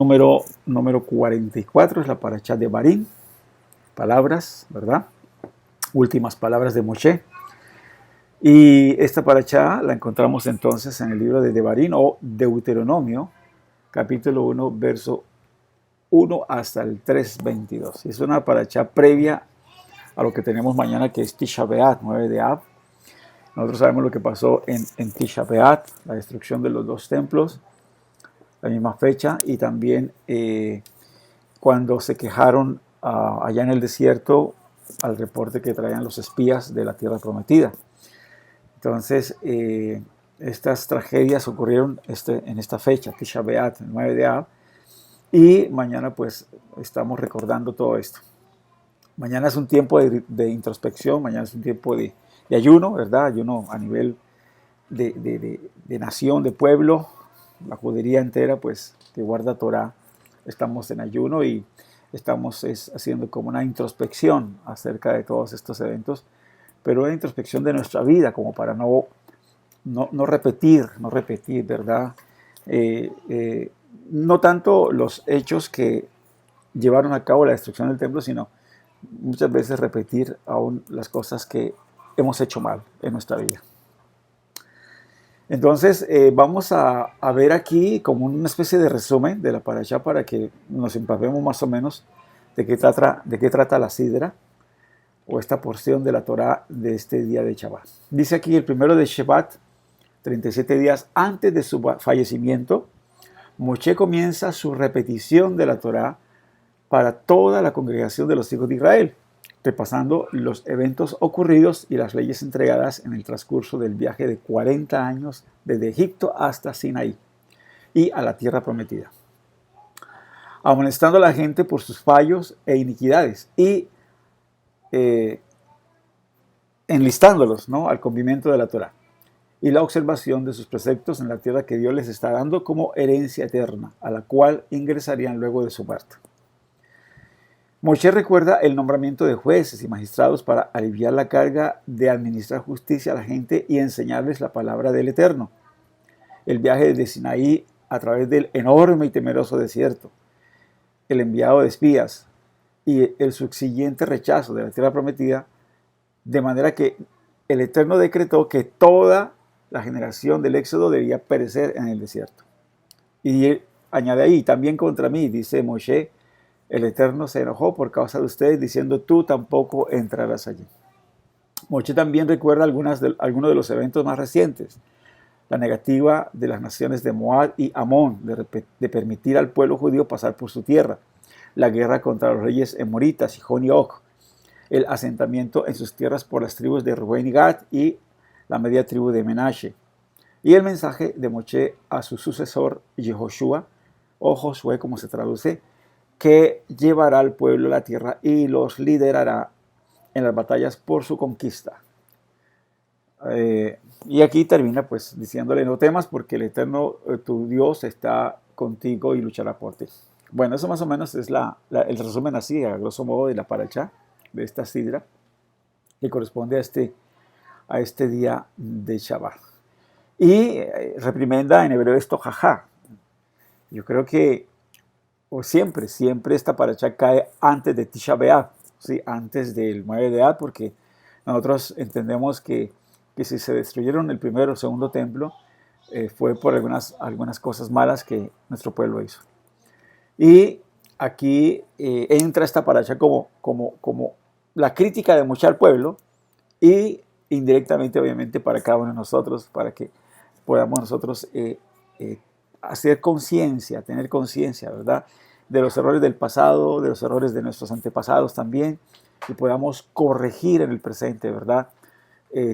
Número 44 es la paracha de Barín, palabras, ¿verdad? Últimas palabras de Moshe. Y esta paracha la encontramos entonces en el libro de Devarim o Deuteronomio, capítulo 1, verso 1 hasta el 3:22. Es una paracha previa a lo que tenemos mañana, que es Tisha B'Av, 9 de Av. Nosotros sabemos lo que pasó en Tisha B'Av, la destrucción de los dos templos, la misma fecha, y también cuando se quejaron allá en el desierto al reporte que traían los espías de la tierra prometida. Entonces, estas tragedias ocurrieron en esta fecha, Tisha B'Av, el 9 de Av, y mañana pues estamos recordando todo esto. Mañana es un tiempo de introspección, mañana es un tiempo de ayuno, ¿verdad? Ayuno a nivel de nación, de pueblo, la judería entera pues que guarda Torah. Estamos en ayuno y estamos haciendo como una introspección acerca de todos estos eventos, pero una introspección de nuestra vida, como para no repetir, ¿verdad? No tanto los hechos que llevaron a cabo la destrucción del templo, sino muchas veces repetir aún las cosas que hemos hecho mal en nuestra vida. Entonces vamos a ver aquí como una especie de resumen de la parashá para que nos empapemos más o menos de qué trata la sidra o esta porción de la Torá de este día de Shabbat. Dice aquí el primero de Shevat, 37 días antes de su fallecimiento, Moshe comienza su repetición de la Torá para toda la congregación de los hijos de Israel, repasando los eventos ocurridos y las leyes entregadas en el transcurso del viaje de 40 años desde Egipto hasta Sinaí y a la tierra prometida, amonestando a la gente por sus fallos e iniquidades y enlistándolos, ¿no?, al cumplimiento de la Torá y la observación de sus preceptos en la tierra que Dios les está dando como herencia eterna, a la cual ingresarían luego de su muerte. Moshe recuerda el nombramiento de jueces y magistrados para aliviar la carga de administrar justicia a la gente y enseñarles la palabra del Eterno. El viaje de Sinaí a través del enorme y temeroso desierto, el enviado de espías y el subsiguiente rechazo de la tierra prometida, de manera que el Eterno decretó que toda la generación del Éxodo debía perecer en el desierto. Y él añade ahí, también contra mí, dice Moshe, el Eterno se enojó por causa de ustedes, diciendo, tú tampoco entrarás allí. Moshe también recuerda algunos de los eventos más recientes. La negativa de las naciones de Moab y Amón de permitir al pueblo judío pasar por su tierra. La guerra contra los reyes emoritas, Sihón y Og. El asentamiento en sus tierras por las tribus de Rubén y Gad y la media tribu de Menashe. Y el mensaje de Moshe a su sucesor, Yehoshua, o Josué como se traduce, que llevará al pueblo a la tierra y los liderará en las batallas por su conquista. Y aquí termina pues diciéndole, no temas porque el Eterno, tu Dios, está contigo y luchará por ti. Bueno, eso más o menos es el resumen así, a grosso modo, de la paracha, de esta sidra, que corresponde a este día de Shabbat. Y reprimenda en hebreo esto, jajá. Yo creo que siempre esta paracha cae antes de Tisha B'Av, ¿sí? Antes del 9 de Av, porque nosotros entendemos que si se destruyeron el primero o segundo templo, fue por algunas cosas malas que nuestro pueblo hizo. Y aquí entra esta paracha como la crítica de Moshe al pueblo y indirectamente, obviamente, para cada uno de nosotros, para que podamos nosotros hacer conciencia, tener conciencia, ¿verdad?, de los errores del pasado, de los errores de nuestros antepasados también, y podamos corregir en el presente, ¿verdad?,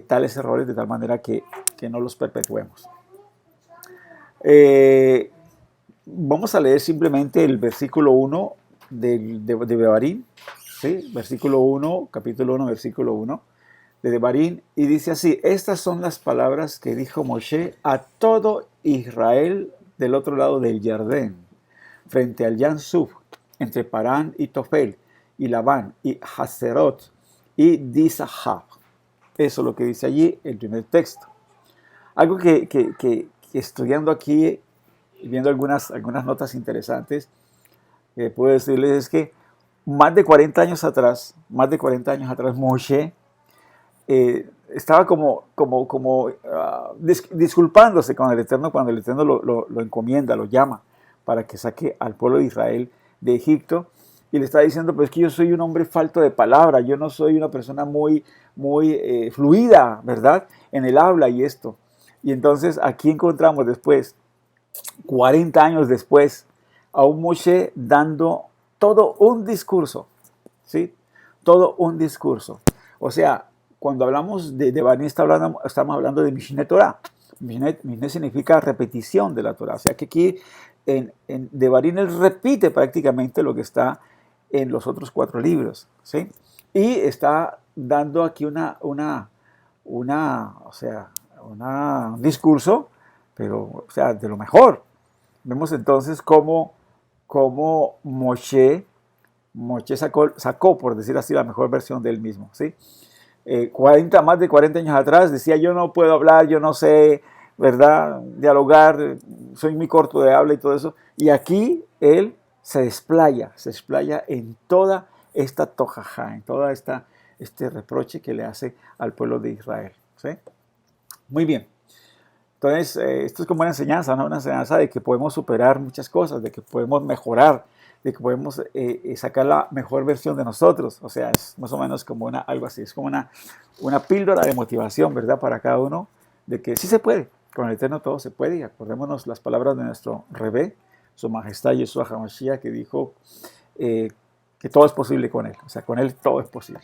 tales errores de tal manera que no los perpetuemos. Vamos a leer simplemente el versículo 1 de Devarim, ¿sí? Versículo 1, capítulo 1, versículo 1 de Devarim, y dice así: estas son las palabras que dijo Moshe a todo Israel del otro lado del Jordán, frente al Yam Suf, entre Parán y Tofel, y Labán, y Haserot, y Dizahab. Eso es lo que dice allí el primer texto. Algo que estudiando aquí y viendo algunas notas interesantes, puedo decirles es que más de 40 años atrás, Moshe estaba disculpándose con el Eterno cuando el Eterno lo encomienda, lo llama para que saque al pueblo de Israel de Egipto, y le está diciendo, pues que yo soy un hombre falto de palabra, yo no soy una persona muy fluida, ¿verdad? En el habla y esto. Y entonces aquí encontramos después, 40 años después, a un Moshe dando todo un discurso, ¿sí? Todo un discurso. O sea, cuando hablamos de Devarim, estamos hablando de Mishneh Torah. Mishneh significa repetición de la Torah. O sea que aquí en Devarim él repite prácticamente lo que está en los otros 4 libros, ¿sí? Y está dando aquí un discurso, pero, o sea, de lo mejor. Vemos entonces cómo Moshe sacó, por decir así, la mejor versión de él mismo, ¿sí? Más de 40 años atrás decía, yo no puedo hablar, yo no sé, ¿verdad?, dialogar, soy muy corto de habla y todo eso. Y aquí él se explaya en toda esta tojajá, en toda este reproche que le hace al pueblo de Israel, ¿sí? Muy bien. Entonces, esto es como una enseñanza, ¿no? Una enseñanza de que podemos superar muchas cosas, de que podemos mejorar, de que podemos sacar la mejor versión de nosotros. O sea, es más o menos como algo así, es como una píldora de motivación, ¿verdad? Para cada uno, de que sí se puede, con el Eterno todo se puede. Y acordémonos las palabras de nuestro Rebé, Su Majestad Yeshua HaMashiach, que dijo que todo es posible con él. O sea, con él todo es posible.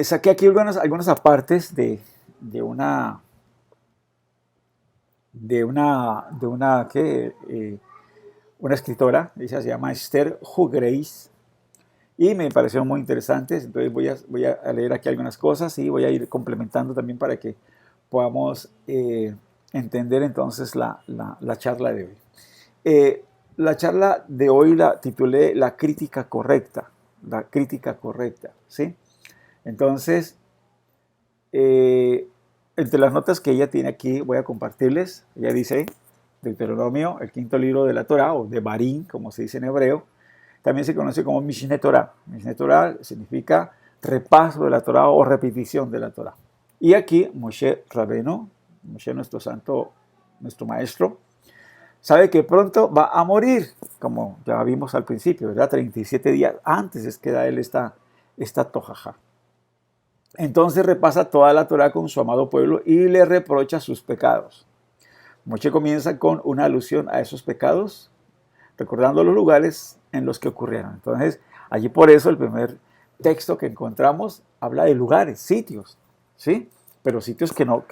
Saqué aquí algunas apartes de una escritora, ella se llama Esther Hugreis, y me parecieron muy interesantes. Entonces voy a leer aquí algunas cosas y voy a ir complementando también para que podamos entender entonces la charla de hoy. La charla de hoy la titulé La crítica correcta, ¿sí? Entonces, entre las notas que ella tiene aquí, voy a compartirles. Ella dice, Deuteronomio, el 5.º libro de la Torah, o de Barín, como se dice en hebreo, también se conoce como Mishneh Torah. Mishneh Torah significa repaso de la Torah o repetición de la Torah. Y aquí Moshe Rabbeinu, Moshe nuestro santo, nuestro maestro, sabe que pronto va a morir, como ya vimos al principio, ¿verdad? 37 días antes es que da él esta tojajá. Entonces repasa toda la Torah con su amado pueblo y le reprocha sus pecados. Moshe comienza con una alusión a esos pecados, recordando los lugares en los que ocurrieron. Entonces, allí por eso el primer texto que encontramos habla de lugares, sitios, ¿sí? Pero sitios que no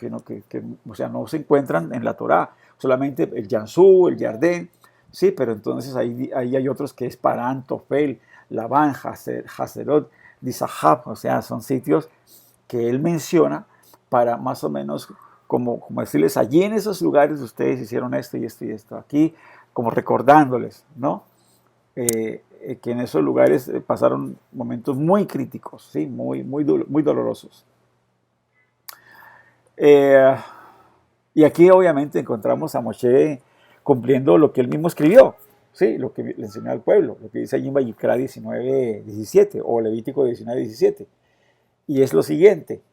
se encuentran en la Torah. Solamente el Yansú, el Yardén, sí, pero entonces ahí hay otros que es Parán, Tofel, Labán, Hazerot, Dizahab, o sea, son sitios que él menciona para más o menos como decirles, allí en esos lugares ustedes hicieron esto y esto y esto, aquí como recordándoles, ¿no? Que en esos lugares pasaron momentos muy críticos, ¿sí? Muy dolorosos. Y aquí obviamente encontramos a Moshe cumpliendo lo que él mismo escribió, ¿sí? Lo que le enseñó al pueblo, lo que dice allí en Vayikra 19:17 o Levítico 19:17. Y es lo siguiente,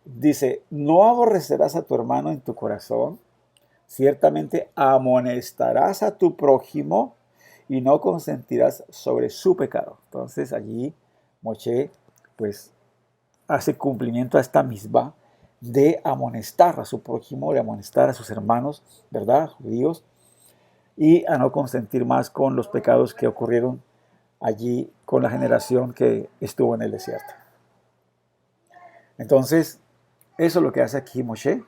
dice, no aborrecerás a tu hermano en tu corazón, ciertamente amonestarás a tu prójimo y no consentirás sobre su pecado. Entonces allí Moshe pues hace cumplimiento a esta misma de amonestar a su prójimo, de amonestar a sus hermanos, ¿verdad?, judíos, y a no consentir más con los pecados que ocurrieron allí con la generación que estuvo en el desierto. Entonces, eso es lo que hace aquí Moshe.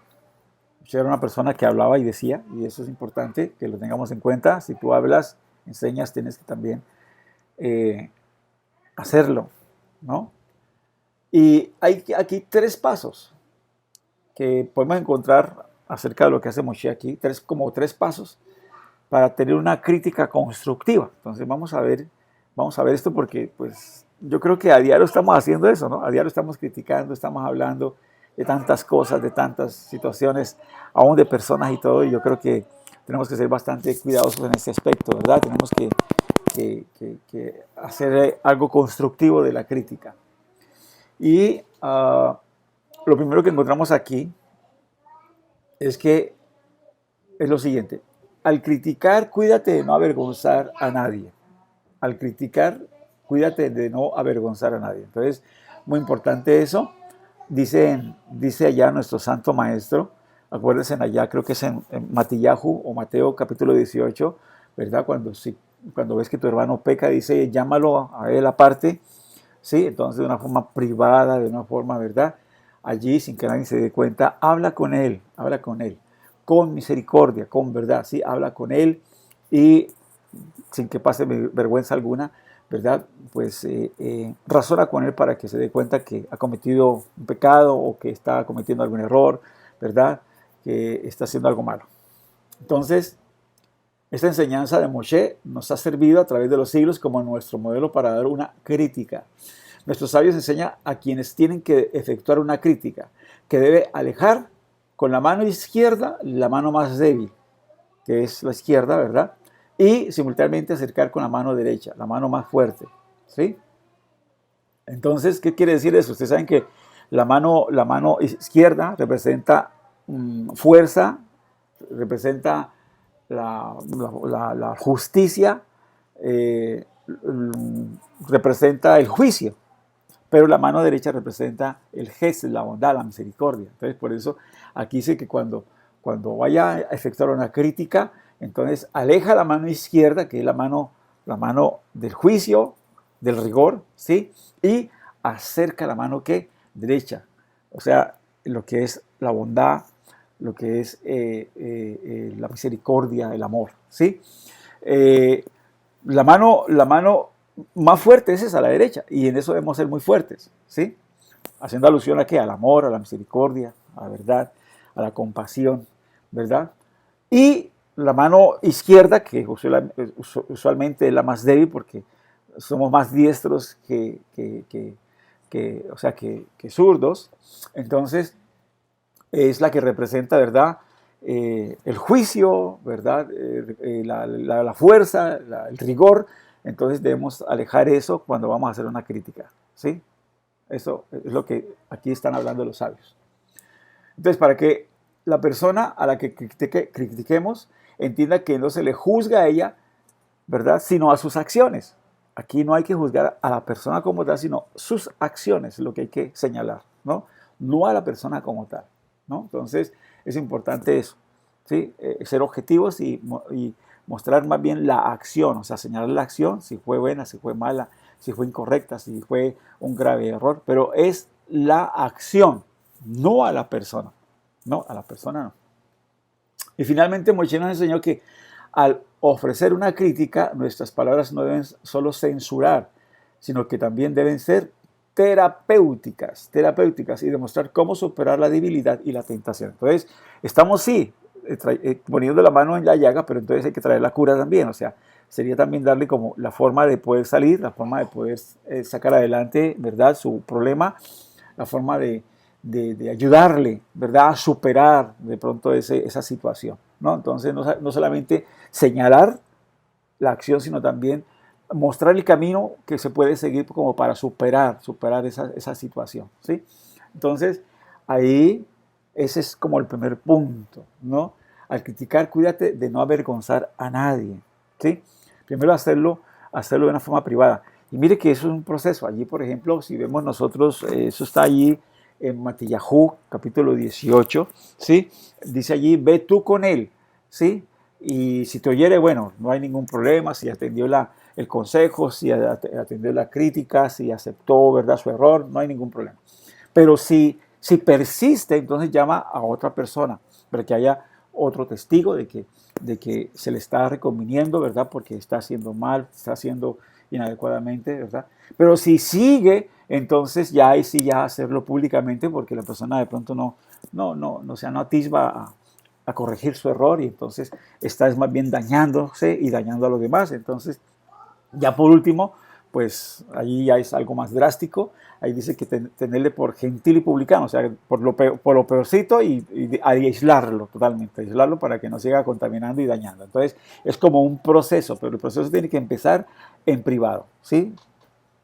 Moshe era una persona que hablaba y decía, y eso es importante que lo tengamos en cuenta. Si tú hablas, enseñas, tienes que también hacerlo, ¿no? Y hay aquí 3 pasos que podemos encontrar acerca de lo que hace Moshe aquí, como tres pasos para tener una crítica constructiva. Entonces vamos a ver esto porque pues yo creo que a diario estamos haciendo eso, ¿no? A diario estamos criticando, estamos hablando de tantas cosas, de tantas situaciones, aún de personas y todo, y yo creo que tenemos que ser bastante cuidadosos en ese aspecto, ¿verdad? Tenemos que hacer algo constructivo de la crítica. Y lo primero que encontramos aquí es que es lo siguiente: al criticar, cuídate de no avergonzar a nadie. Al criticar, cuídate de no avergonzar a nadie. Entonces, muy importante eso. Dice allá nuestro santo maestro, acuérdense allá, creo que es en Matillahu o Mateo capítulo 18, ¿verdad? Cuando ves que tu hermano peca, dice, llámalo a él aparte, ¿sí? Entonces, de una forma privada, de una forma, ¿verdad? Allí, sin que nadie se dé cuenta, habla con él, con misericordia, con verdad, ¿sí? Habla con él y sin que pase vergüenza alguna, ¿verdad? Pues razona con él para que se dé cuenta que ha cometido un pecado o que está cometiendo algún error, ¿verdad? Que está haciendo algo malo. Entonces, esta enseñanza de Moshe nos ha servido a través de los siglos como nuestro modelo para dar una crítica. Nuestros sabios enseñan a quienes tienen que efectuar una crítica, que debe alejar con la mano izquierda la mano más débil, que es la izquierda, ¿verdad? Y simultáneamente acercar con la mano derecha, la mano más fuerte, ¿sí? Entonces, ¿qué quiere decir eso? Ustedes saben que la mano izquierda representa fuerza, representa la justicia, representa el juicio, pero la mano derecha representa el gesto, la bondad, la misericordia. Entonces, por eso aquí dice que cuando vaya a efectuar una crítica, entonces aleja la mano izquierda, que es la mano del juicio, del rigor, ¿sí? Y acerca la mano que derecha, o sea, lo que es la bondad, lo que es la misericordia, el amor, ¿sí? La mano más fuerte es esa, a la derecha, y en eso debemos ser muy fuertes, ¿sí? Haciendo alusión a qué, al amor, a la misericordia, a la verdad, a la compasión, ¿verdad? Y la mano izquierda, que usualmente es la más débil porque somos más diestros que zurdos, entonces es la que representa, ¿verdad? El juicio, ¿verdad? La fuerza, el rigor. Entonces debemos alejar eso cuando vamos a hacer una crítica, ¿sí? Eso es lo que aquí están hablando los sabios. Entonces, para que la persona a la que critiquemos entienda que no se le juzga a ella, ¿verdad? Sino a sus acciones. Aquí no hay que juzgar a la persona como tal, sino sus acciones, lo que hay que señalar, ¿no? No a la persona como tal, ¿no? Entonces, es importante eso, ¿sí? Ser objetivos y mostrar más bien la acción, o sea, señalar la acción, si fue buena, si fue mala, si fue incorrecta, si fue un grave error, pero es la acción, no a la persona, no, a la persona no. Y finalmente Moshe nos enseñó que al ofrecer una crítica, nuestras palabras no deben solo censurar, sino que también deben ser terapéuticas y demostrar cómo superar la debilidad y la tentación. Entonces, estamos sí poniendo la mano en la llaga, pero entonces hay que traer la cura también, o sea, sería también darle como la forma de poder salir, la forma de poder sacar adelante, ¿verdad?, su problema, la forma de ayudarle, ¿verdad?, a superar de pronto esa situación, ¿no? Entonces, no solamente señalar la acción, sino también mostrar el camino que se puede seguir como para superar esa situación, ¿sí? Entonces, ahí ese es como el primer punto, ¿no? Al criticar, cuídate de no avergonzar a nadie, ¿sí? Primero hacerlo de una forma privada. Y mire que eso es un proceso. Allí, por ejemplo, si vemos nosotros, eso está allí en Matillahu, capítulo 18, ¿sí? Dice allí, ve tú con él, ¿sí? Y si te oyere, bueno, no hay ningún problema, si atendió el consejo, si atendió la crítica, si aceptó, ¿verdad?, su error, no hay ningún problema. Pero si persiste, entonces llama a otra persona, para que haya otro testigo de que se le está reconviniendo, ¿verdad?, porque está haciendo mal, está haciendo inadecuadamente, ¿verdad? Pero si sigue, entonces ya ahí sí ya hacerlo públicamente, porque la persona de pronto no atisba a corregir su error, y entonces está más bien dañándose y dañando a los demás. Entonces, ya por último, pues allí ya es algo más drástico. Ahí dice que tenerle por gentil y publicano, o sea, por lo peorcito y aislarlo totalmente, aislarlo para que no siga contaminando y dañando. Entonces, es como un proceso, pero el proceso tiene que empezar en privado, ¿sí?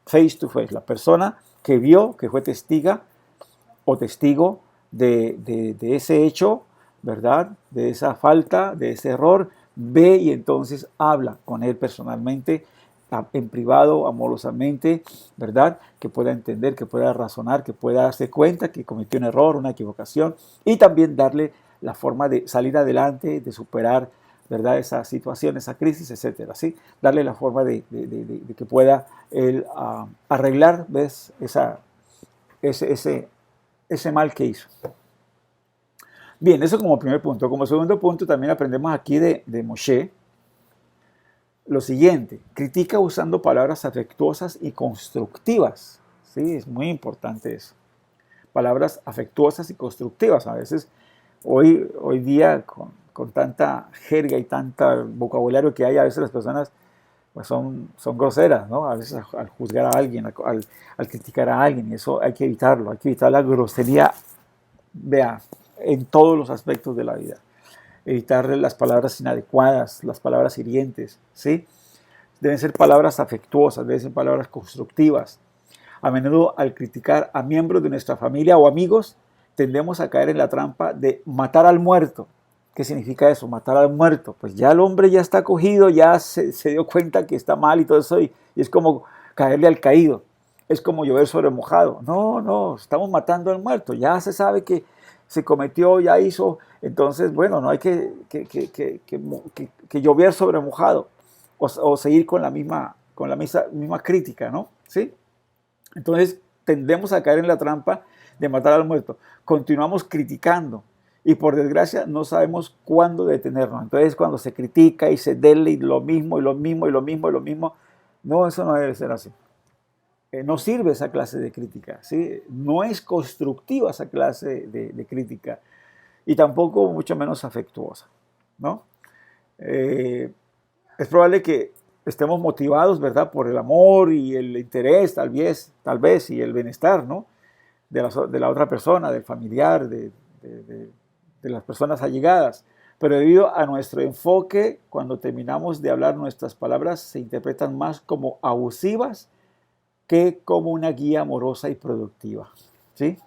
Face to face, la persona que vio, que fue testiga o testigo de ese hecho, ¿verdad? De esa falta, de ese error, ve y entonces habla con él personalmente, en privado, amorosamente, ¿verdad? Que pueda entender, que pueda razonar, que pueda darse cuenta que cometió un error, una equivocación, y también darle la forma de salir adelante, de superar, ¿verdad? Esa situación, esa crisis, etcétera, ¿sí? Darle la forma de que pueda él arreglar, ¿ves? Ese mal que hizo. Bien, eso como primer punto. Como segundo punto, también aprendemos aquí de Moshe lo siguiente: critica usando palabras afectuosas y constructivas. Sí, es muy importante eso. Palabras afectuosas y constructivas. A veces, hoy día, con tanta jerga y tanto vocabulario que hay, a veces las personas pues son groseras, ¿no? A veces al juzgar a alguien, al criticar a alguien, y eso hay que evitarlo, hay que evitar la grosería, vea, en todos los aspectos de la vida. Evitar las palabras inadecuadas, las palabras hirientes, ¿sí? Deben ser palabras afectuosas, deben ser palabras constructivas. A menudo, al criticar a miembros de nuestra familia o amigos, tendemos a caer en la trampa de matar al muerto. ¿Qué significa eso? Matar al muerto. Pues ya el hombre ya está cogido, ya se dio cuenta que está mal y todo eso, y es como caerle al caído. Es como llover sobre mojado. No, estamos matando al muerto. Ya se sabe que se cometió, ya hizo. Entonces, bueno, no hay que llover sobre mojado o seguir con la misma crítica, ¿no? ¿Sí? Entonces, tendemos a caer en la trampa de matar al muerto. Continuamos criticando y por desgracia no sabemos cuándo detenernos. Entonces, cuando se critica y se dele y lo mismo y lo mismo y lo mismo y lo mismo, no, eso no debe ser así. No sirve esa clase de crítica, ¿sí? No es constructiva esa clase de crítica y tampoco mucho menos afectuosa, ¿no? Es probable que estemos motivados, ¿verdad? Por el amor y el interés, tal vez y el bienestar, ¿no? De la otra persona, del familiar, de las personas allegadas. Pero debido a nuestro enfoque, cuando terminamos de hablar, nuestras palabras se interpretan más como abusivas que como una guía amorosa y productiva, ¿sí?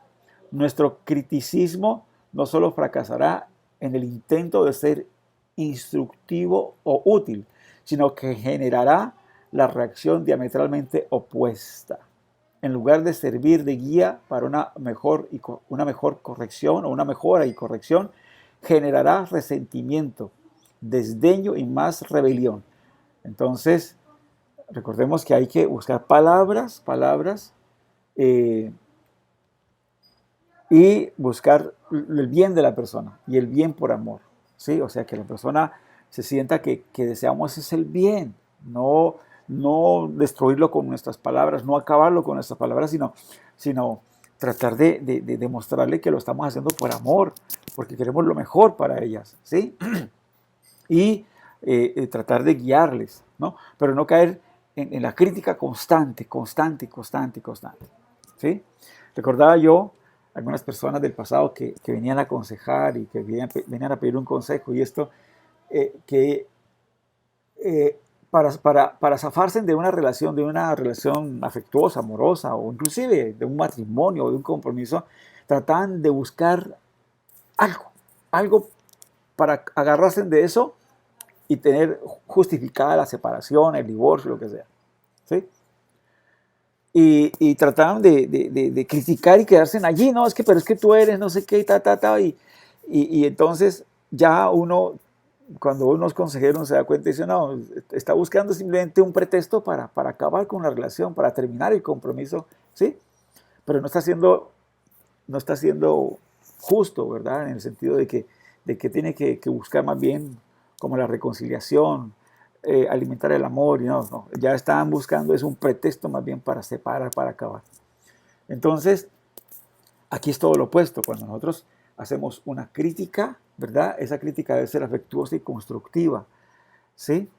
Nuestro criticismo no solo fracasará en el intento de ser instructivo o útil, sino que generará la reacción diametralmente opuesta. En lugar de servir de guía para una mejor corrección o una mejora y corrección, generará resentimiento, desdeño y más rebelión. Entonces, recordemos que hay que buscar palabras, y buscar el bien de la persona y el bien por amor, ¿sí? O sea, que la persona se sienta que deseamos es el bien, no destruirlo con nuestras palabras, no acabarlo con nuestras palabras, sino tratar de demostrarle que lo estamos haciendo por amor, porque queremos lo mejor para ellas, ¿sí? Y tratar de guiarles, ¿no? Pero no caer en la crítica constante, ¿sí? Recordaba yo algunas personas del pasado que venían a aconsejar y que venían a pedir un consejo, y esto, que para zafarse de una relación afectuosa, amorosa, o inclusive de un matrimonio o de un compromiso, trataban de buscar algo para agarrarse de eso y tener justificada la separación, el divorcio, lo que sea, ¿sí? Y trataban de criticar y quedarse allí, no, pero es que tú eres no sé qué, y entonces ya uno, cuando uno es consejero, se da cuenta y dice, no, está buscando simplemente un pretexto para acabar con la relación, para terminar el compromiso, ¿sí? Pero no está siendo justo, ¿verdad? En el sentido de que tiene que buscar más bien como la reconciliación, alimentar el amor, y no, ya estaban buscando es un pretexto más bien para separar, para acabar. Entonces, aquí es todo lo opuesto. Cuando nosotros hacemos una crítica, ¿verdad? Esa crítica debe ser afectuosa y constructiva, ¿sí?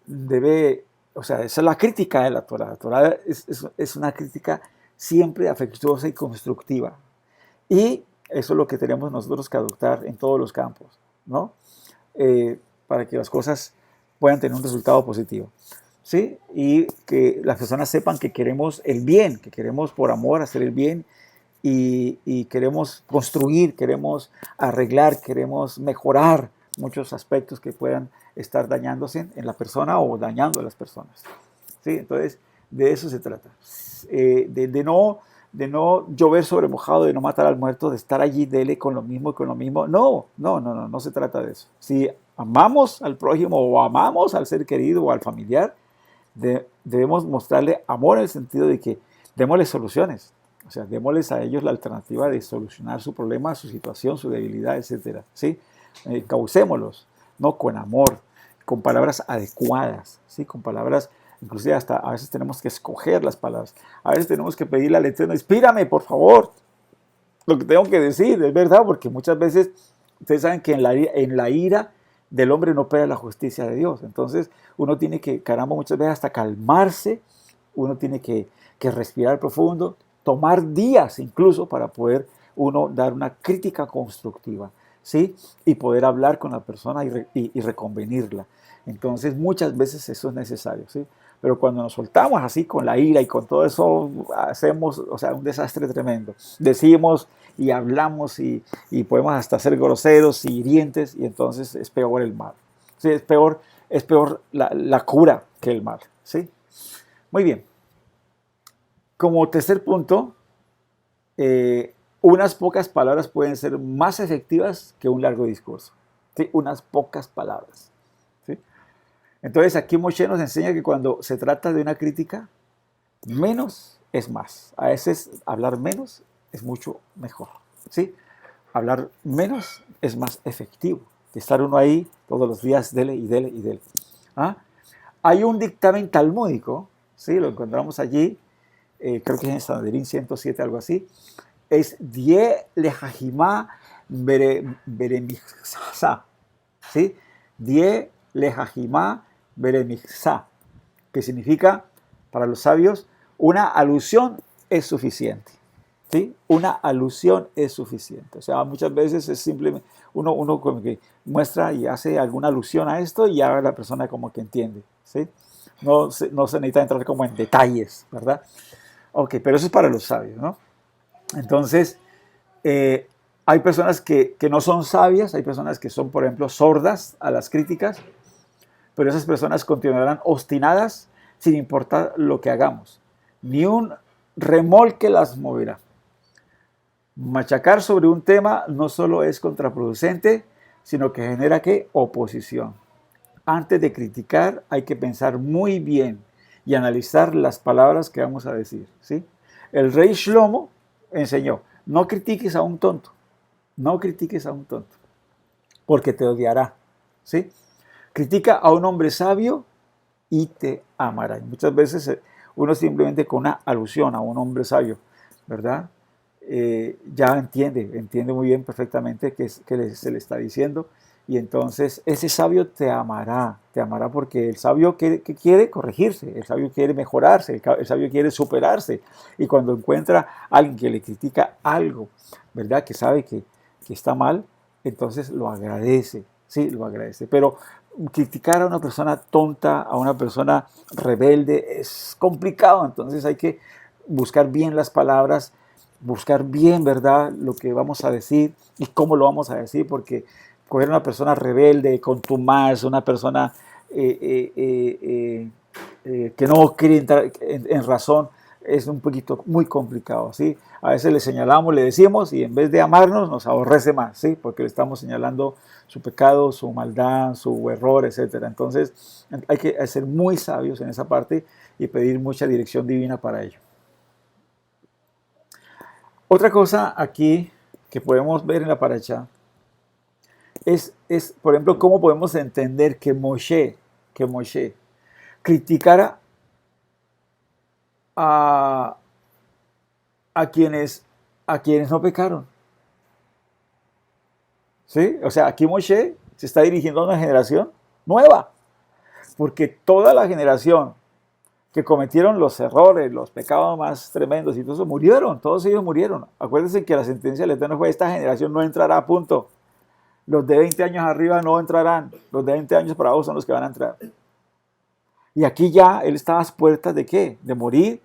Debe O sea, esa es la crítica de la Torah. La Torah es una crítica siempre afectuosa y constructiva. Y eso es lo que tenemos nosotros que adoptar en todos los campos, ¿no? Para que las cosas puedan tener un resultado positivo, ¿sí? Y que las personas sepan que queremos el bien, que queremos por amor hacer el bien y queremos construir, queremos arreglar, queremos mejorar muchos aspectos que puedan estar dañándose en la persona o dañando a las personas, ¿sí? Entonces, de eso se trata. De no llover sobre mojado, de no matar al muerto, de estar allí, dele con lo mismo y con lo mismo. No se trata de eso. Si amamos al prójimo o amamos al ser querido o al familiar, debemos mostrarle amor en el sentido de que démosle soluciones. O sea, démosles a ellos la alternativa de solucionar su problema, su situación, su debilidad, etc. ¿Sí? Causémoslos, ¿no? Con amor, con palabras adecuadas, ¿sí? Con palabras, inclusive hasta a veces tenemos que escoger las palabras. A veces tenemos que pedirle al Eterno, inspírame, por favor, lo que tengo que decir, es verdad, porque muchas veces, ustedes saben que en la ira del hombre no opera la justicia de Dios. Entonces, uno tiene que, caramba, muchas veces hasta calmarse, uno tiene que respirar profundo, tomar días incluso para poder uno dar una crítica constructiva, ¿sí? Y poder hablar con la persona y reconvenirla. Entonces, muchas veces eso es necesario, ¿sí? Pero cuando nos soltamos así con la ira y con todo eso, hacemos, o sea, un desastre tremendo. Decimos y hablamos y podemos hasta ser groseros y hirientes, y entonces es peor el mal. ¿Sí? Es peor la cura que el mal, ¿sí? Muy bien. Como tercer punto, unas pocas palabras pueden ser más efectivas que un largo discurso. ¿Sí? Unas pocas palabras. ¿Sí? Entonces aquí Moshe nos enseña que cuando se trata de una crítica, menos es más. A veces hablar menos es mucho mejor. ¿Sí? Hablar menos es más efectivo que estar uno ahí todos los días, dele y dele y dele. ¿Ah? Hay un dictamen talmúdico, ¿sí? Lo encontramos allí, creo que es en Sanedrín 107, algo así. Es Die lejajimá beremixá, ¿sí? Die lejajimá beremixá, que significa, para los sabios, una alusión es suficiente. ¿Sí? Una alusión es suficiente. O sea, muchas veces es simplemente, uno como que muestra y hace alguna alusión a esto y ya la persona como que entiende. ¿Sí? No se necesita entrar como en detalles, ¿verdad? Ok, pero eso es para los sabios, ¿no? Entonces, hay personas que no son sabias, hay personas que son, por ejemplo, sordas a las críticas, pero esas personas continuarán obstinadas sin importar lo que hagamos. Ni un remolque las moverá. Machacar sobre un tema no solo es contraproducente, sino que genera ¿qué? Oposición. Antes de criticar hay que pensar muy bien y analizar las palabras que vamos a decir, ¿sí? El rey Shlomo enseñó, no critiques a un tonto, no critiques a un tonto, porque te odiará, ¿sí? Critica a un hombre sabio y te amará. Y muchas veces uno simplemente con una alusión a un hombre sabio, ¿verdad? Ya entiende muy bien perfectamente qué se le está diciendo, y entonces ese sabio te amará porque el sabio quiere corregirse, el sabio quiere mejorarse, el sabio quiere superarse, y cuando encuentra a alguien que le critica algo, ¿verdad? Que sabe que está mal, entonces lo agradece, sí, lo agradece, pero criticar a una persona tonta, a una persona rebelde, es complicado, entonces hay que buscar bien las palabras, buscar bien, ¿verdad?, lo que vamos a decir y cómo lo vamos a decir, porque coger a una persona rebelde, contumaz, una persona que no quiere entrar en razón, es un poquito muy complicado, ¿sí? A veces le señalamos, le decimos, y en vez de amarnos, nos aborrece más, ¿sí? Porque le estamos señalando su pecado, su maldad, su error, etc. Entonces, hay que ser muy sabios en esa parte y pedir mucha dirección divina para ello. Otra cosa aquí que podemos ver en la paracha es, por ejemplo, cómo podemos entender que Moshe criticara a quienes no pecaron. ¿Sí? O sea, aquí Moshe se está dirigiendo a una generación nueva, porque toda la generación que cometieron los errores, los pecados más tremendos y todo eso, murieron, todos ellos murieron. Acuérdense que la sentencia del Eterno fue: esta generación no entrará, a punto. Los de 20 años arriba no entrarán, los de 20 años para abajo son los que van a entrar. Y aquí ya él estaba a las puertas de ¿qué? De morir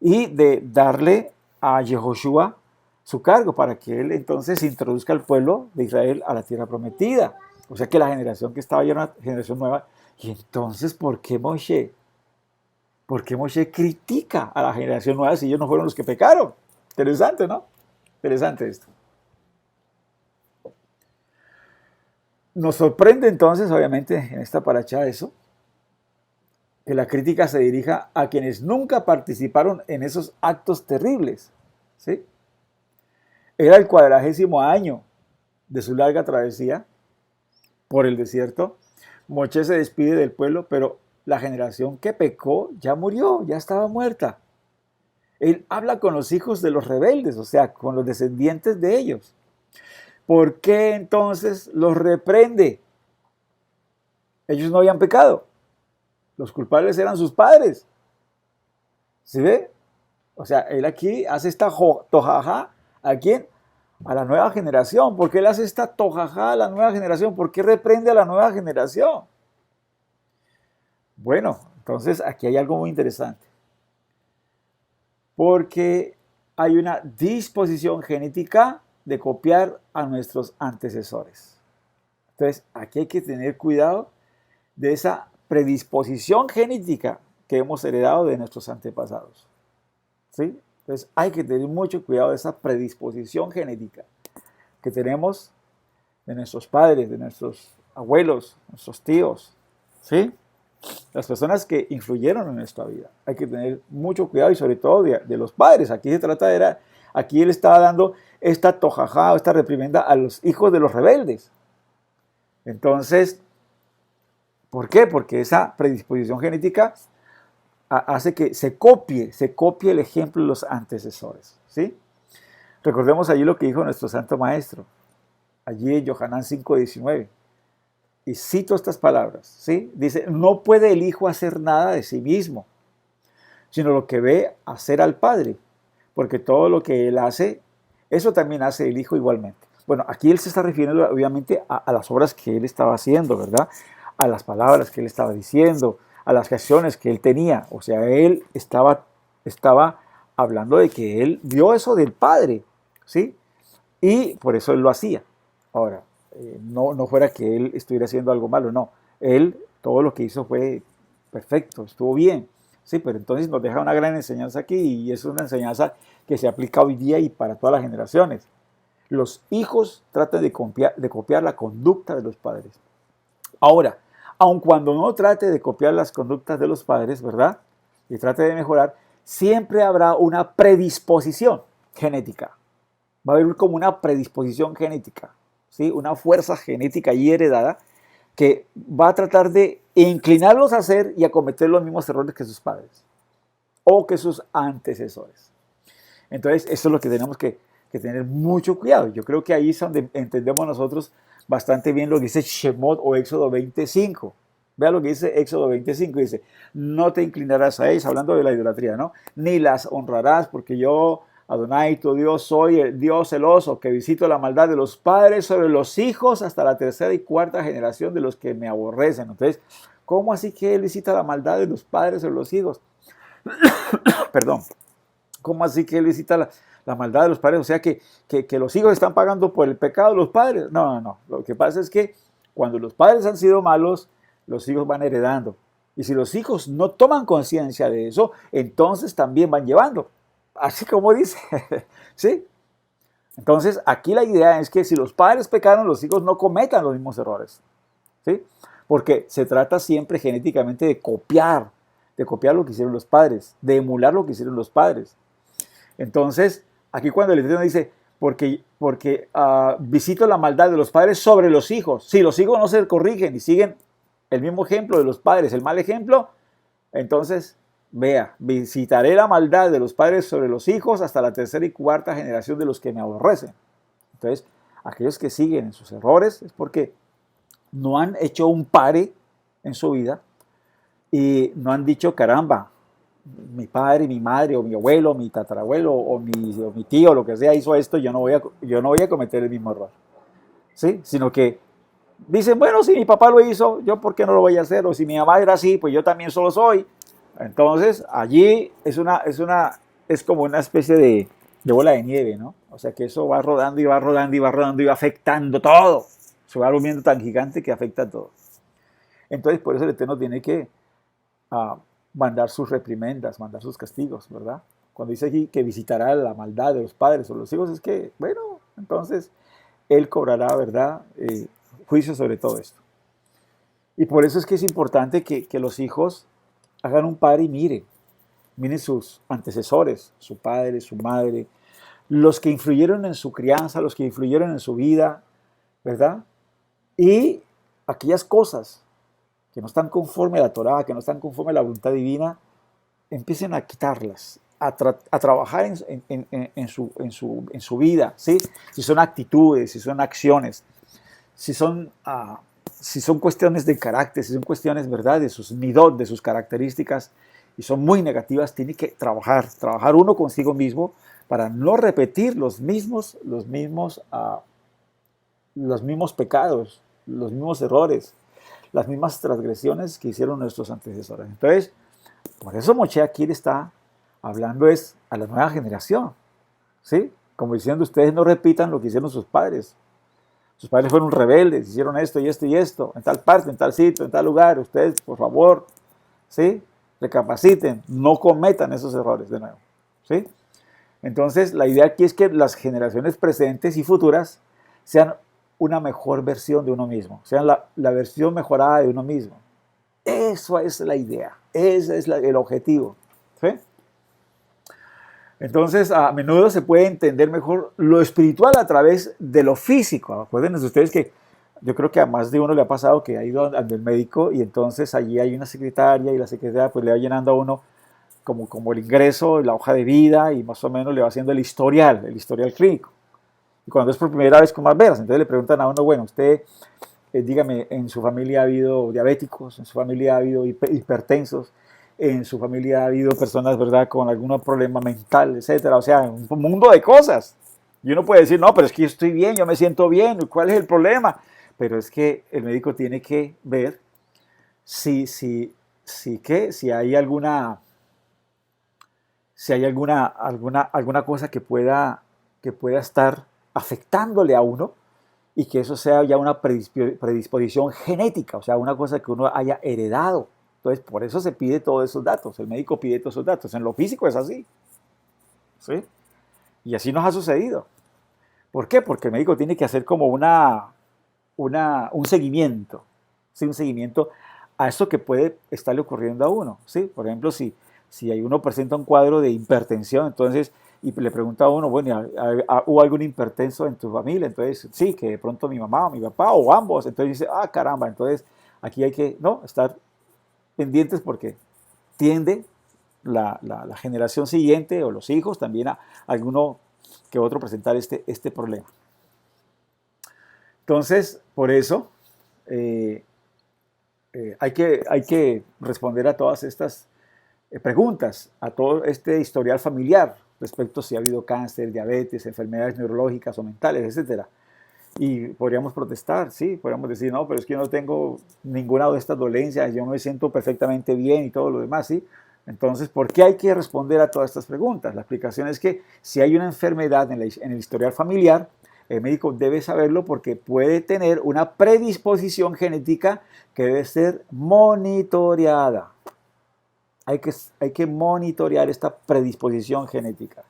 y de darle a Yehoshua su cargo para que él entonces introduzca al pueblo de Israel a la tierra prometida. O sea que la generación que estaba ya era una generación nueva. Y entonces, ¿por qué Moshe? ¿Por qué Moshe critica a la generación nueva si ellos no fueron los que pecaron? Interesante, ¿no? Interesante esto. Nos sorprende entonces, obviamente, en esta paracha eso, que la crítica se dirija a quienes nunca participaron en esos actos terribles. ¿Sí? Era el 40º año de su larga travesía por el desierto. Moshe se despide del pueblo, pero la generación que pecó ya murió, ya estaba muerta. Él habla con los hijos de los rebeldes, o sea, con los descendientes de ellos. ¿Por qué entonces los reprende? Ellos no habían pecado. Los culpables eran sus padres. ¿Sí ve? O sea, él aquí hace esta tojajá. ¿A quién? A la nueva generación. ¿Por qué él hace esta tojajá a la nueva generación? ¿Por qué reprende a la nueva generación? Bueno, entonces aquí hay algo muy interesante. Porque hay una disposición genética de copiar a nuestros antecesores. Entonces, aquí hay que tener cuidado de esa predisposición genética que hemos heredado de nuestros antepasados. ¿Sí? Entonces, hay que tener mucho cuidado de esa predisposición genética que tenemos de nuestros padres, de nuestros abuelos, nuestros tíos, ¿sí? Las personas que influyeron en nuestra vida. Hay que tener mucho cuidado y sobre todo de los padres. Aquí se trata aquí él estaba dando esta tojajá, esta reprimenda a los hijos de los rebeldes. Entonces, ¿por qué? Porque esa predisposición genética hace que se copie el ejemplo de los antecesores, ¿sí? Recordemos allí lo que dijo nuestro Santo Maestro, allí en Yohanan 5:19. Y cito estas palabras, ¿sí? Dice: no puede el Hijo hacer nada de sí mismo, sino lo que ve hacer al Padre, porque todo lo que Él hace, eso también hace el Hijo igualmente. Bueno, aquí Él se está refiriendo obviamente a las obras que Él estaba haciendo, ¿verdad? A las palabras que Él estaba diciendo, a las acciones que Él tenía. O sea, Él estaba hablando de que Él vio eso del Padre, ¿sí? Y por eso Él lo hacía. Ahora, no fuera que Él estuviera haciendo algo malo, no. Él, todo lo que hizo fue perfecto, estuvo bien. Sí, pero entonces nos deja una gran enseñanza aquí, y es una enseñanza que se aplica hoy día y para todas las generaciones. Los hijos tratan de copiar la conducta de los padres. Ahora, aun cuando no trate de copiar las conductas de los padres, ¿verdad? Y trate de mejorar, siempre habrá una predisposición genética. Va a haber como una predisposición genética, ¿sí? Una fuerza genética y heredada que va a tratar de inclinarlos a hacer y a cometer los mismos errores que sus padres o que sus antecesores. Entonces, eso es lo que tenemos que tener mucho cuidado. Yo creo que ahí es donde entendemos nosotros bastante bien lo que dice Shemot o Éxodo 25. Vea lo que dice Éxodo 25, dice: no te inclinarás a ellas, hablando de la idolatría, ¿no? Ni las honrarás, porque yo, Adonai, tu Dios, soy el Dios celoso, que visito la maldad de los padres sobre los hijos hasta la tercera y cuarta generación de los que me aborrecen. Entonces, ¿cómo así que él visita la maldad de los padres sobre los hijos? Perdón. ¿Cómo así que él visita la maldad de los padres? O sea, que los hijos están pagando por el pecado de los padres. No. Lo que pasa es que cuando los padres han sido malos, los hijos van heredando. Y si los hijos no toman conciencia de eso, entonces también van llevando. Así como dice, ¿sí? Entonces, aquí la idea es que si los padres pecaron, los hijos no cometan los mismos errores, ¿sí? Porque se trata siempre genéticamente de copiar lo que hicieron los padres, de emular lo que hicieron los padres. Entonces, aquí cuando el Eterno dice: porque visito la maldad de los padres sobre los hijos. Si los hijos no se corrigen y siguen el mismo ejemplo de los padres, el mal ejemplo, entonces, vea, visitaré la maldad de los padres sobre los hijos hasta la tercera y cuarta generación de los que me aborrecen. Entonces, aquellos que siguen en sus errores es porque no han hecho un pare en su vida y no han dicho: caramba, mi padre, mi madre, o mi abuelo, mi tatarabuelo, o mi tío, lo que sea, hizo esto, yo no voy a cometer el mismo error. ¿Sí? Sino que dicen, bueno, si mi papá lo hizo, yo por qué no lo voy a hacer, o si mi mamá era así, pues yo también solo soy. Entonces, allí es como una especie de bola de nieve, ¿no? O sea que eso va rodando y va rodando y va rodando y va afectando todo. Se va volviendo tan gigante que afecta a todo. Entonces, por eso el Eterno tiene que ah, mandar sus reprimendas, mandar sus castigos, ¿verdad? Cuando dice aquí que visitará la maldad de los padres o los hijos, es que, bueno, entonces Él cobrará, ¿verdad? Juicio sobre todo esto. Y por eso es que es importante que los hijos hagan un padre y miren sus antecesores, su padre, su madre, los que influyeron en su crianza, los que influyeron en su vida, ¿verdad? Y aquellas cosas que no están conforme a la Torá, que no están conforme a la voluntad divina, empiecen a quitarlas, a trabajar en su vida, ¿sí? Si son actitudes, si son acciones, si son, si son cuestiones de carácter, si son cuestiones, ¿verdad?, de sus midot, de sus características, y son muy negativas, tiene que trabajar uno consigo mismo para no repetir los mismos pecados, los mismos errores, las mismas transgresiones que hicieron nuestros antecesores. Entonces, por eso Moshe aquí le está hablando es a la nueva generación, ¿sí? Como diciendo, ustedes no repitan lo que hicieron sus padres. Sus padres fueron rebeldes, hicieron esto y esto y esto, en tal parte, en tal sitio, en tal lugar. Ustedes, por favor, ¿sí? Recapaciten, no cometan esos errores de nuevo, ¿sí? Entonces, la idea aquí es que las generaciones presentes y futuras sean una mejor versión de uno mismo, sean la versión mejorada de uno mismo. Eso es la idea, ese es el objetivo, ¿sí? Entonces, a menudo se puede entender mejor lo espiritual a través de lo físico. Acuérdense ustedes que yo creo que a más de uno le ha pasado que ha ido al médico y entonces allí hay una secretaria y la secretaria pues le va llenando a uno como el ingreso, la hoja de vida y más o menos le va haciendo el historial clínico. Y cuando es por primera vez con más veras, entonces le preguntan a uno, bueno, usted, dígame, en su familia ha habido diabéticos, en su familia ha habido hipertensos, en su familia ha habido personas, ¿verdad?, con algún problema mental, etcétera. O sea, un mundo de cosas. Y uno puede decir, no, pero es que yo estoy bien, yo me siento bien, ¿cuál es el problema? Pero es que el médico tiene que ver si hay alguna cosa que pueda estar afectándole a uno y que eso sea ya una predisposición genética, o sea, una cosa que uno haya heredado. Entonces, por eso se pide todos esos datos, el médico pide todos esos datos. En lo físico es así, ¿sí? Y así nos ha sucedido. ¿Por qué? Porque el médico tiene que hacer como un seguimiento, ¿sí? Un seguimiento a esto que puede estarle ocurriendo a uno, ¿sí? Por ejemplo, si hay uno presenta un cuadro de hipertensión, entonces, y le pregunta a uno, bueno, ¿hubo algún hipertenso en tu familia? Entonces, sí, que de pronto mi mamá o mi papá o ambos. Entonces dice, caramba, entonces aquí hay que, ¿no?, estar pendientes porque tiende la generación siguiente o los hijos también a alguno que otro presentar este problema. Entonces, por eso hay que responder a todas estas preguntas, a todo este historial familiar respecto a si ha habido cáncer, diabetes, enfermedades neurológicas o mentales, etc. Y podríamos protestar, sí, podríamos decir, no, pero es que yo no tengo ninguna de estas dolencias, yo me siento perfectamente bien y todo lo demás, ¿sí? Entonces, ¿por qué hay que responder a todas estas preguntas? La explicación es que si hay una enfermedad en el historial familiar, el médico debe saberlo porque puede tener una predisposición genética que debe ser monitoreada. Hay que monitorear esta predisposición genética.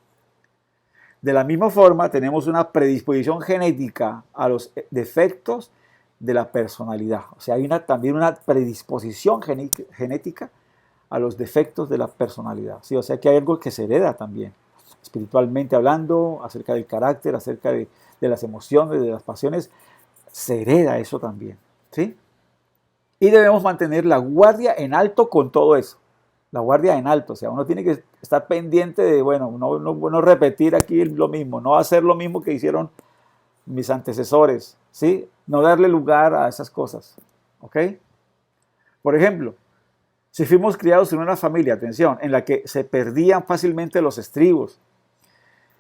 De la misma forma, tenemos una predisposición genética a los defectos de la personalidad. O sea, hay también una predisposición genética a los defectos de la personalidad. ¿Sí? O sea, que hay algo que se hereda también, espiritualmente hablando, acerca del carácter, acerca de las emociones, de las pasiones. Se hereda eso también. ¿Sí? Y debemos mantener la guardia en alto con todo eso. La guardia en alto, o sea, uno tiene que estar pendiente de, bueno, no repetir aquí lo mismo, no hacer lo mismo que hicieron mis antecesores, ¿sí? No darle lugar a esas cosas, ¿ok? Por ejemplo, Si fuimos criados en una familia, atención, en la que se perdían fácilmente los estribos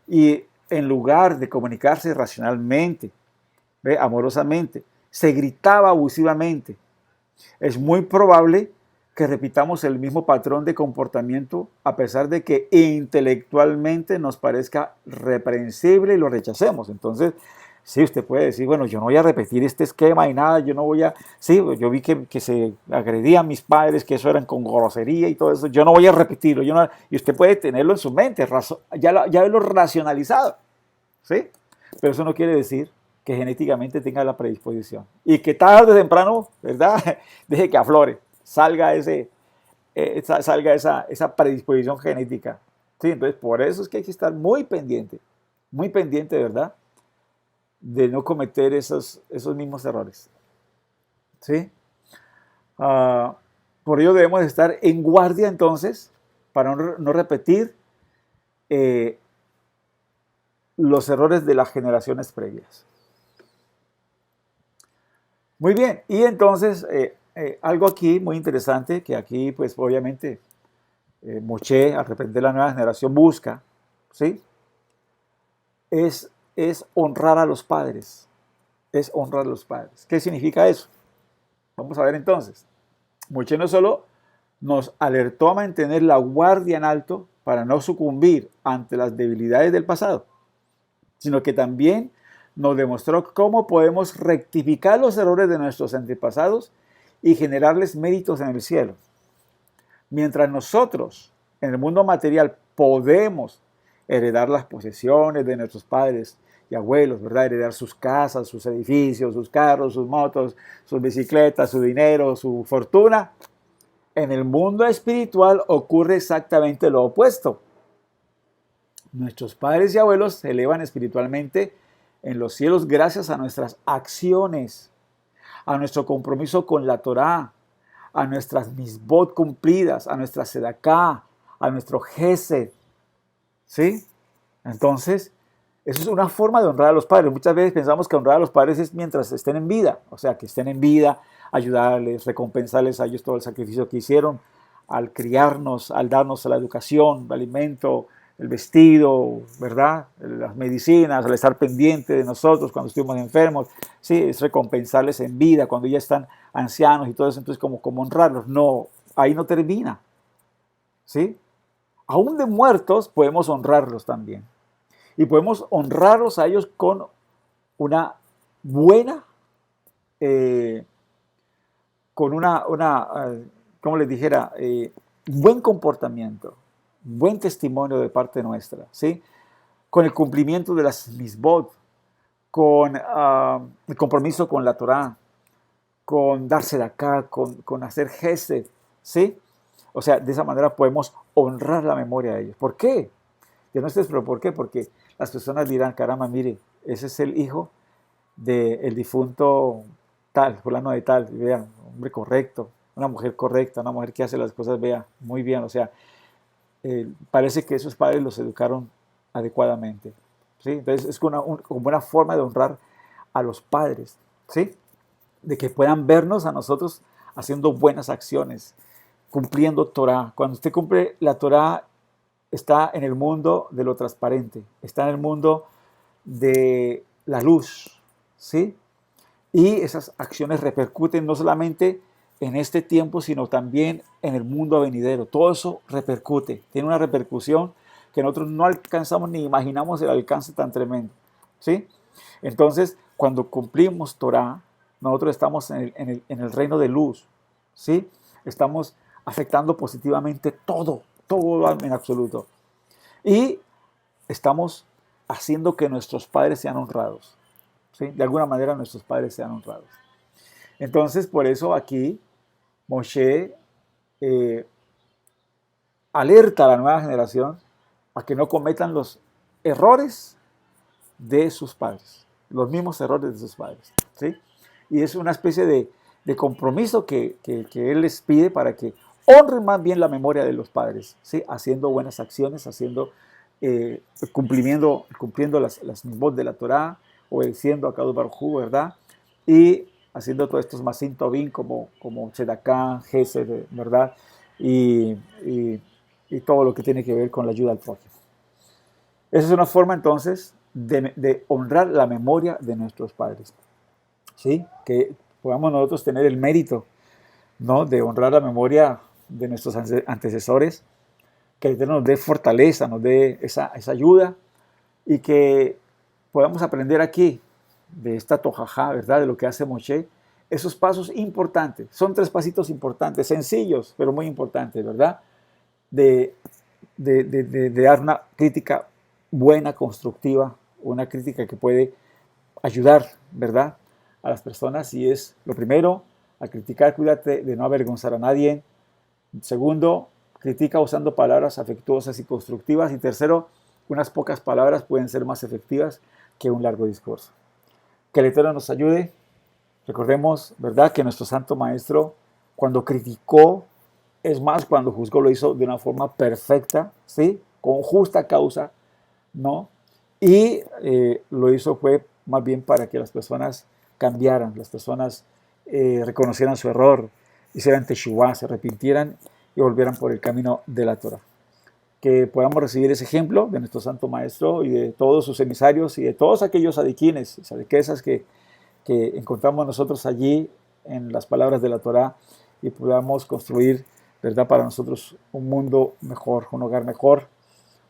y en lugar de comunicarse racionalmente, amorosamente, se gritaba abusivamente, es muy probable que repitamos el mismo patrón de comportamiento a pesar de que intelectualmente nos parezca reprensible y lo rechacemos. Entonces, sí, usted puede decir, bueno, yo no voy a repetir este esquema y nada, yo no voy a... Sí, yo vi que se agredían mis padres, que eso eran con grosería y todo eso, yo no voy a repetirlo. Yo no, y usted puede tenerlo en su mente, ya lo racionalizado, ¿sí? Pero eso no quiere decir que genéticamente tenga la predisposición. Y que tarde o temprano, ¿verdad? Deje que aflore, salga esa predisposición genética. ¿Sí? Entonces, por eso es que hay que estar muy pendiente, ¿verdad? De no cometer esos mismos errores. ¿Sí? Por ello debemos estar en guardia entonces para no repetir los errores de las generaciones previas. Muy bien, y entonces algo aquí muy interesante que aquí pues obviamente Moshe, al reprender la nueva generación, busca, ¿sí? Es honrar a los padres, es honrar a los padres. ¿Qué significa eso? Vamos a ver entonces. Moshe no solo nos alertó a mantener la guardia en alto para no sucumbir ante las debilidades del pasado, sino que también nos demostró cómo podemos rectificar los errores de nuestros antepasados y generarles méritos en el cielo. Mientras nosotros, en el mundo material, podemos heredar las posesiones de nuestros padres y abuelos, ¿verdad? Heredar sus casas, sus edificios, sus carros, sus motos, sus bicicletas, su dinero, su fortuna. En el mundo espiritual ocurre exactamente lo opuesto. Nuestros padres y abuelos se elevan espiritualmente en los cielos gracias a nuestras acciones, a nuestro compromiso con la Torá, a nuestras misbot cumplidas, a nuestra sedaká, a nuestro gesed. ¿Sí? Entonces, eso es una forma de honrar a los padres. Muchas veces pensamos que honrar a los padres es mientras estén en vida, o sea, que estén en vida, ayudarles, recompensarles a ellos todo el sacrificio que hicieron al criarnos, al darnos la educación, el alimento, el vestido, ¿verdad? Las medicinas, al estar pendiente de nosotros cuando estuvimos enfermos. Sí, es recompensarles en vida cuando ya están ancianos y todo eso, entonces como honrarlos. No, ahí no termina. ¿Sí? Aún de muertos podemos honrarlos también. Y podemos honrarlos a ellos con una buena, como les dijera, buen comportamiento, buen testimonio de parte nuestra, ¿sí? Con el cumplimiento de las misbot, con el compromiso con la Torá, con darse de acá, con hacer gesed, ¿sí? O sea, de esa manera podemos honrar la memoria de ellos. ¿Por qué? Yo no sé, pero ¿por qué? Porque las personas dirán, caramba, mire, ese es el hijo del difunto tal, fulano de tal, vean, hombre correcto, una mujer correcta, una mujer que hace las cosas, vea, muy bien, o sea, parece que esos padres los educaron adecuadamente, ¿sí? Entonces es como una forma de honrar a los padres, ¿sí? De que puedan vernos a nosotros haciendo buenas acciones, cumpliendo Torah. Cuando usted cumple la Torah, está en el mundo de lo transparente, está en el mundo de la luz, ¿sí? Y esas acciones repercuten no solamente en este tiempo, sino también en el mundo venidero. Todo eso repercute, tiene una repercusión que nosotros no alcanzamos ni imaginamos el alcance tan tremendo, ¿sí? Entonces, cuando cumplimos Torah, nosotros estamos en el reino de luz, ¿sí? Estamos afectando positivamente todo en absoluto. Y estamos haciendo que nuestros padres sean honrados, ¿sí? De alguna manera nuestros padres sean honrados. Entonces, por eso aquí Moshe alerta a la nueva generación a que no cometan los errores de sus padres, los mismos errores de sus padres, ¿sí? Y es una especie de compromiso que él les pide para que honren más bien la memoria de los padres, ¿sí? Haciendo buenas acciones, cumpliendo las misbot de la Torá, obedeciendo a Kadosh Baruj Hu, ¿verdad? Y haciendo todos estos masim tovim como tzedaká, gesed, ¿verdad? y, y- y todo lo que tiene que ver con la ayuda al prójimo. Esa es una forma entonces de honrar la memoria de nuestros padres, ¿sí? Que podamos nosotros tener el mérito, ¿no?, de honrar la memoria de nuestros antecesores, que el Eterno nos dé fortaleza, nos dé esa ayuda y que podamos aprender aquí de esta tojajá, ¿verdad?, de lo que hace Moshe, esos pasos importantes. Son 3 pasitos importantes, sencillos, pero muy importantes, ¿verdad? De, de dar una crítica buena, constructiva, una crítica que puede ayudar, ¿verdad?, a las personas. Y es lo primero, a criticar, cuídate de no avergonzar a nadie. Segundo, critica usando palabras afectuosas y constructivas. Y tercero, unas pocas palabras pueden ser más efectivas que un largo discurso. Que el Eterno nos ayude. Recordemos, ¿verdad?, que nuestro Santo Maestro, cuando criticó, es más, cuando juzgó, lo hizo de una forma perfecta, ¿sí?, con justa causa, ¿no? Y lo hizo fue más bien para que las personas cambiaran, las personas reconocieran su error, hicieran teshuvah, se arrepintieran y volvieran por el camino de la Torah. Que podamos recibir ese ejemplo de nuestro Santo Maestro y de todos sus emisarios y de todos aquellos adiquines, sadiquesas que encontramos nosotros allí en las palabras de la Torah y podamos construir, ¿verdad?, para nosotros un mundo mejor, un hogar mejor,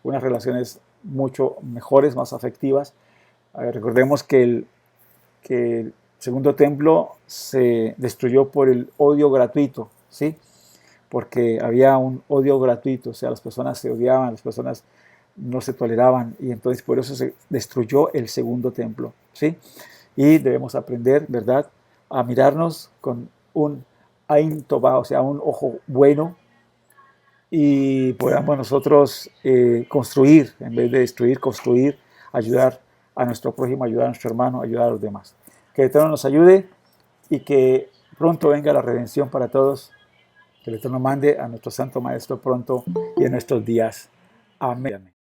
unas relaciones mucho mejores, más afectivas. Recordemos que el segundo templo se destruyó por el odio gratuito, ¿sí? Porque había un odio gratuito, o sea, las personas se odiaban, las personas no se toleraban, y entonces por eso se destruyó el segundo templo, ¿sí? Y debemos aprender, ¿verdad?, a mirarnos con un Ain Tová, o sea, un ojo bueno, y podamos nosotros construir, en vez de destruir, construir, ayudar a nuestro prójimo, ayudar a nuestro hermano, ayudar a los demás. Que el Eterno nos ayude y que pronto venga la redención para todos. Que el Eterno mande a nuestro Santo Maestro pronto y en nuestros días. Amén.